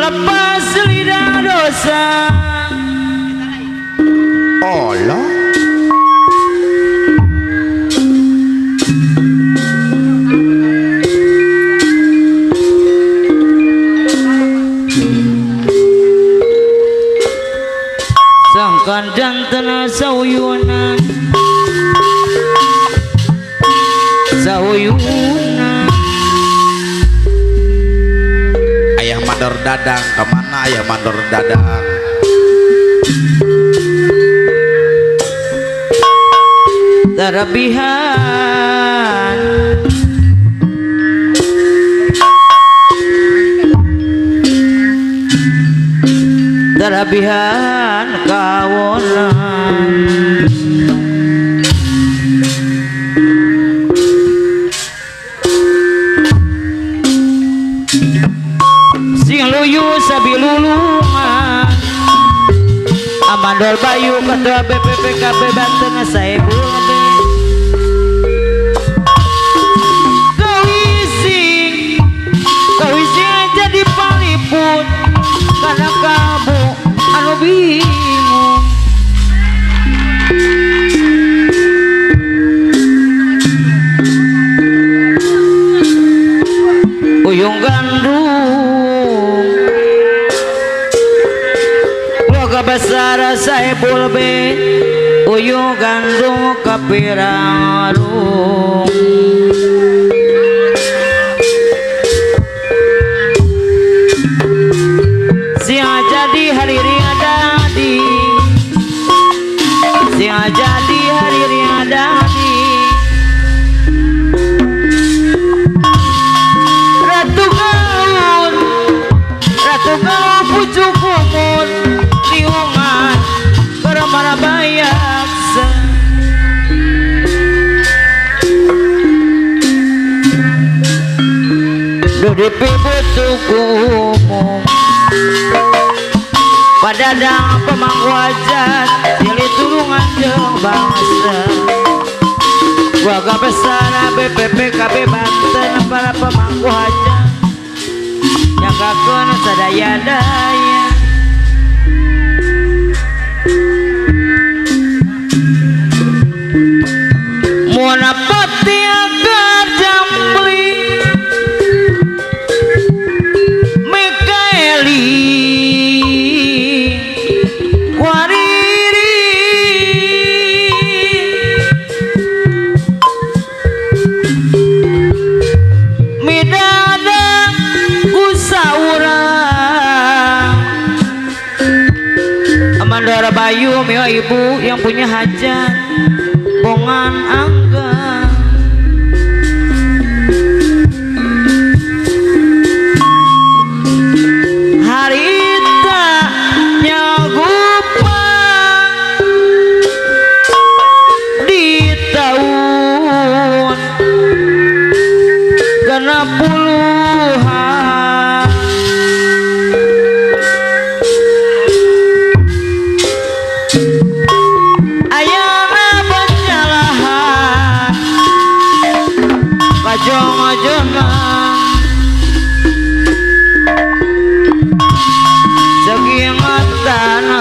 melepas lidah dosa. Allah Sangkan jantan sauyunan ayah mandor dadang kemana ayah mandor dadang terabihan terabihan kawonan sing luyu sabilulungan amandor bayu ketua BPPKB Banten Saebul kawising jadi paliput karena kamu anu bingung uyung gandung keluarga besar Saebul B uyung gandung kapirang hariri adadi sing jadi hariri adadi ratu gaun pucuk kumur liungan keramana bayak dudipi butuh kumum padadang pemangku wajah pilih turungan jeung bangsa keluarga besar BPPKB Banten para pemangku wajah nyagakeun sadaya-daya mun pati agar jambli Mikaeli Mandora Bayu mio ibu yang punya hajat bongan angga harita nyagupang di tahun genep puluhan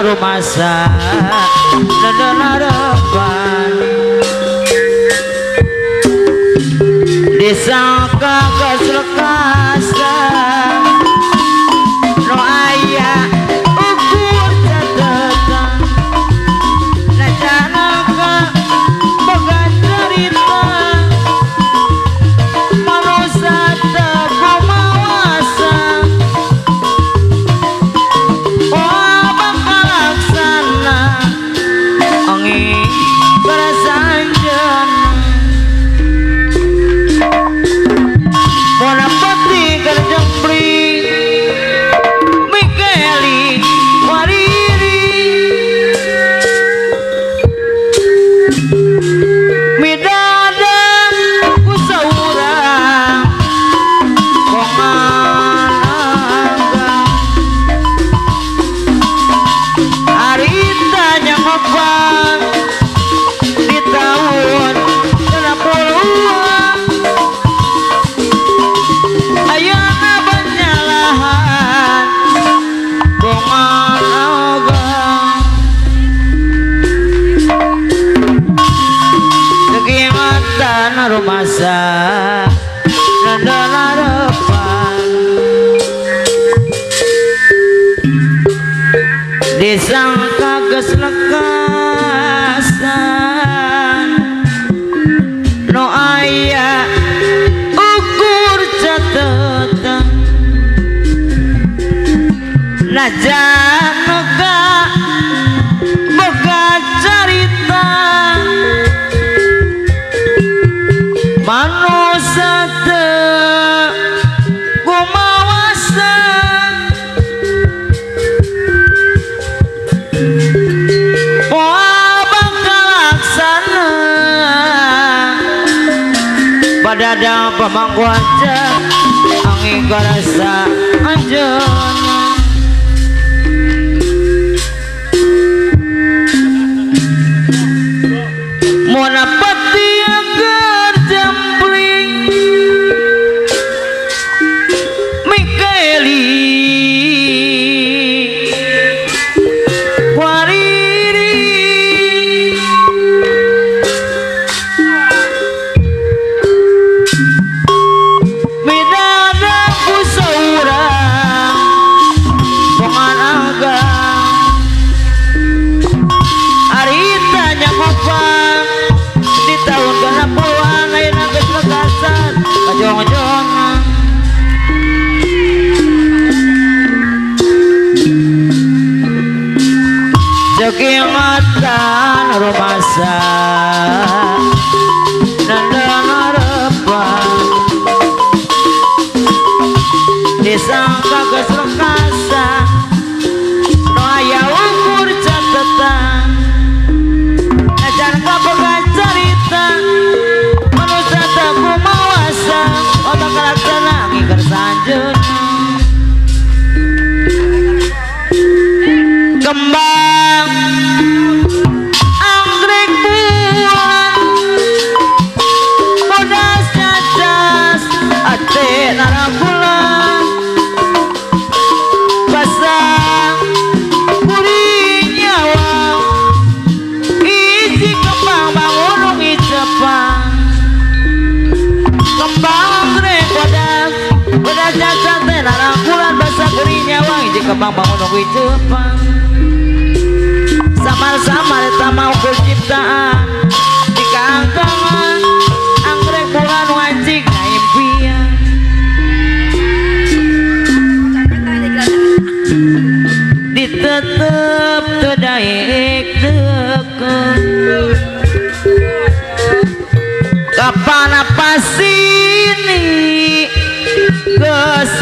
rumasa dan harapan disangka keselekasan no ayah ukur catatan najanaka boga cerita manusia tak mawasa Mona pati kerjang pri Nandanarepan disangka geus lekasan no aya ukur catetan najan boga carita manusia teu kumawasan poal bakal laksana padada pamangku aja angin karasa anjeuna mona pati agar jambling Mikaeli wariri midada ku saurang pongan agang arita nyakopang di tahun ke-10 ayeuna geus lekasan kajong-jongan Jekingatan rumasa nandanarepan disangka geus lekasan no aya ukur catetan najan kaboga carita manusia teu kumawasan otak laksana ngingker sanjeuna kembang anggrek bulan bodas cacas ate narangkulan basang kuring nyawa isi kembang bangunung icepang kembang anggrek bodas cacas ate narangkulan basang kuring nyawa isi kembang bangunung icepang samar-samar eta mau ciptaan di kangkangan anggrek bulan wajik na impian ditetep teu daek deukeun kapan apa sini geus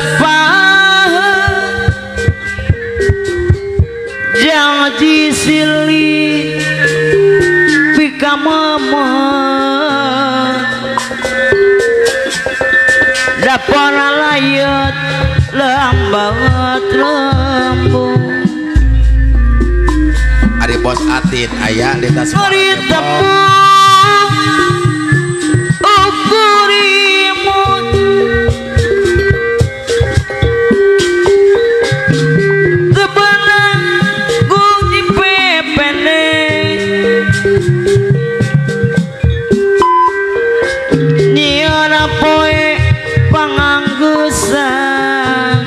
janji silih pika memet dapana layut lambat lembut Ari bos Atin aya di tas ari tepung ukurimut tebenang gung dipepene nyiana poe panganggusan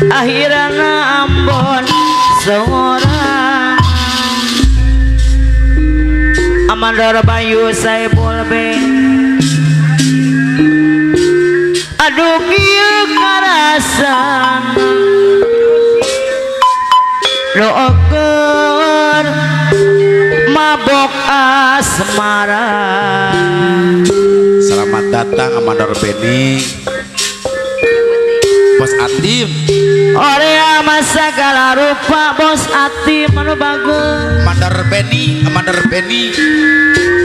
akhirana Ambon seorang Amandor Bayu Saipul B aduh kieu karasan doakeun mabok asmara. Selamat datang Amandor Beni Bos Atim Orea masa segala rupa Bos Atim anu bagus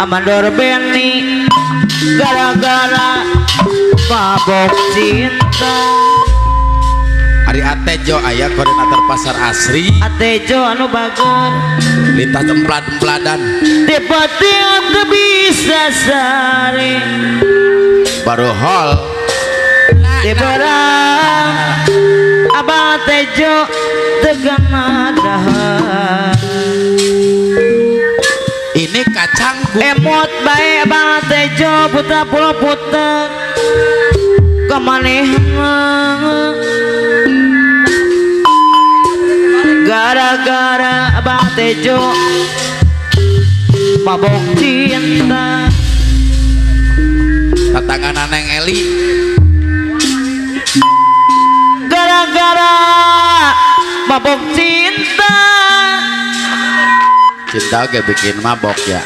Amandor Beni gara-gara mabok cinta. Ari Atejo aya koordinator pasar asri Atejo anu bagus lintas templad-templadan tipe-tipe teu bisa sari baru hall tiberang Abang Atejo tegan dahar ini kacang emot bae banget tejo putra pulau puter kemanehan gara-gara abang tejo mabok cinta tatangan Neng Eli gara-gara mabok cinta oke bikin mabok ya.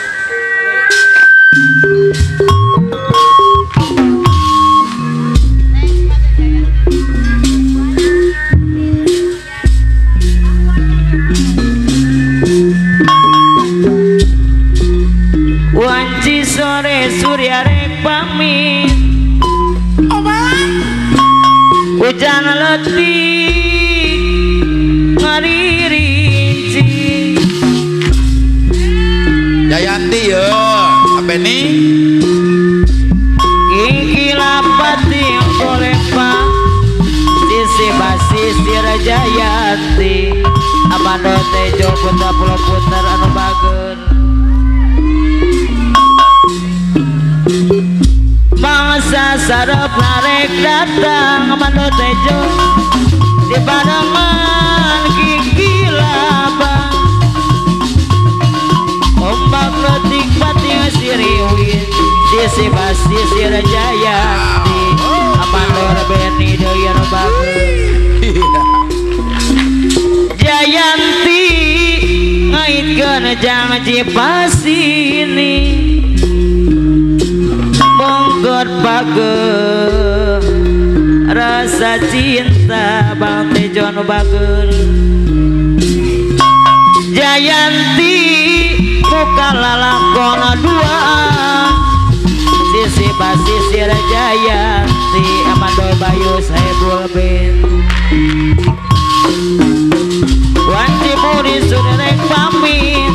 Wanci sore surya rek pamit hujan letih ngaririnci Jayanti ya apa nih gigi lapati yang kolepa sisi basisi Jayanti amano tejo putra pulau putar anu bager mangsa sarap narek datang amano tejo di padangan gigi laba ombak letik pati siriwin sisi basi sira Jayanti amandor beni doyan bagus Jayanti ngaitkeun jangan cipasini monggot bagel rasa cinta bang tejo nu bagel Jayanti muka lalakon dua sisi basi sira Jayanti amando bayu saebul bin wanci muri suderek pamit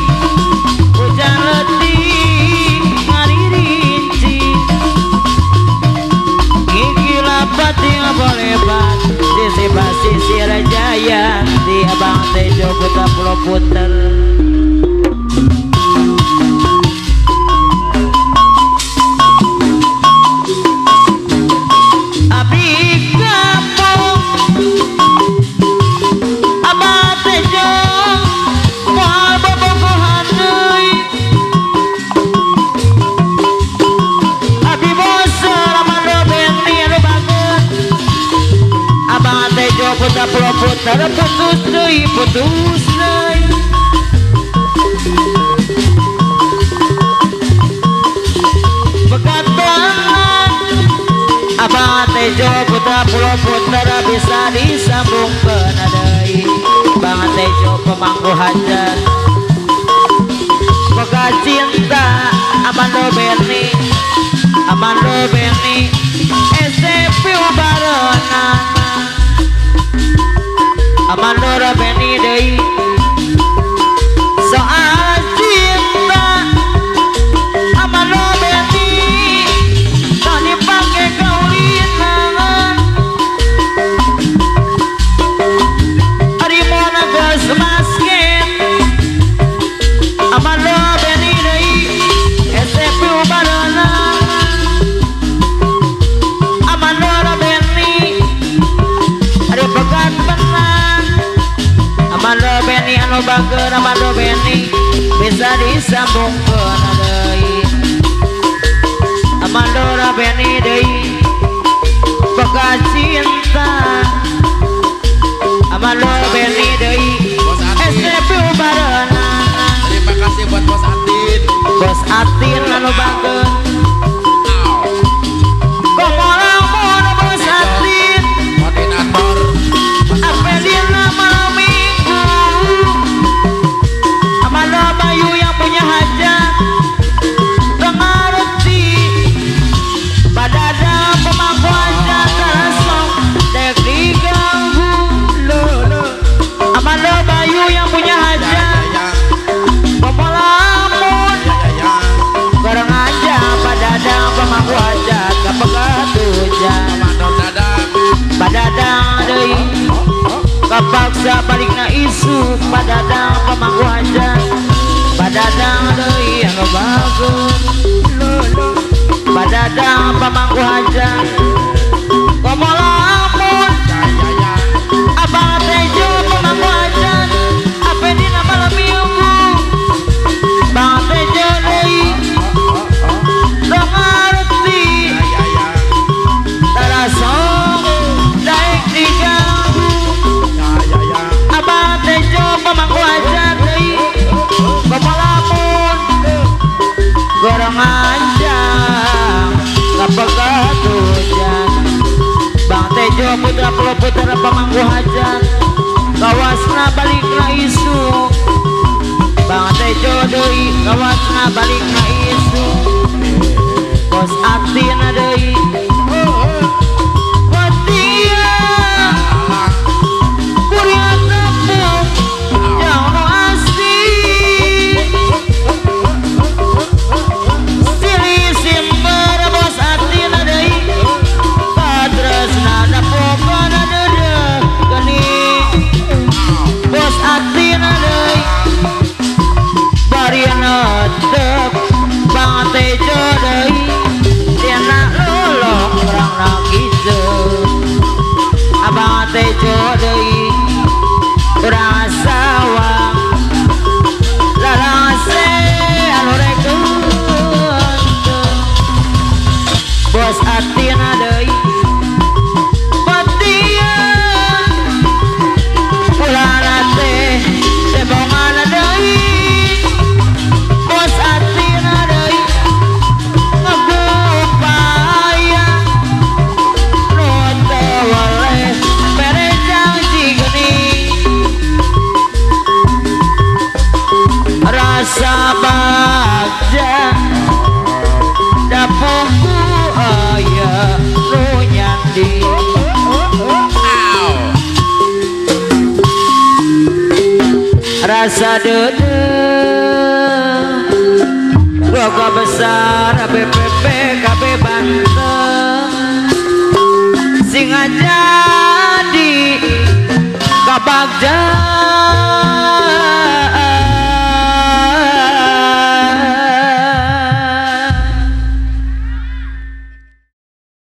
hujan letih ngaririnci gigi lapati ngabolebat sisi basi sira Jayanti abang tejo putra pulau puter putar putus deui bekantangan abang tejo putra pulau putar bisa disambungkeun deui bang tejo pemangku hajat boga cinta amando beni SMP barengan amandora beni deui soal cinta amandora beni tak dipake kaulinan ari mona geus masken amandora beni deui SMP ubarana amandora beni ari pegat amando beni anu bager amando beni bisa disambungkeun deui amando beni deui boga cinta amando beni deui SMP ubarana terima kasih buat Bos Atin anu bager komolamun Bos Atin koordinator Apelina malam minggu amanda bayu yang punya hajat tengarti badada pemangku hajat terasong dek diganggu lolo amanda bayu yang punya hajat pemolamun bareng aja badada pemangku hajat kapegat hujan badada deui kapaksa balikna isu padadang pemangku hajat padadang deui anu bagus badadang pamangku hajat komolamun abang tejo pamangku hajat apa di nama lamiumu bang tejo deui dong ngarti tarasong daik diganggu abang tejo pamangku hajat deui komolamun gorong anjang kapegat hujan bang tejo putra pulau putra pamangku hajat kawasna balikna isu bang tejo deui kawasna balikna isu bos atina deui watia kuliah tepung jauh no asih silih simper bos atina deui katresna dapokana dedeh geuning bos atina deui bari netep bang tejo deui tina lolong rangna kiceuk abang tejo deui urang sawang lalase anu rekeun bos atina deui patian ulana teh tebongana deui bos atina deui ngagupaya nu teu waleh merejang cigeuning rasa bagja dapungku aya nu nyandi rasa dedeh Boga besar BPP KB Banten Singaja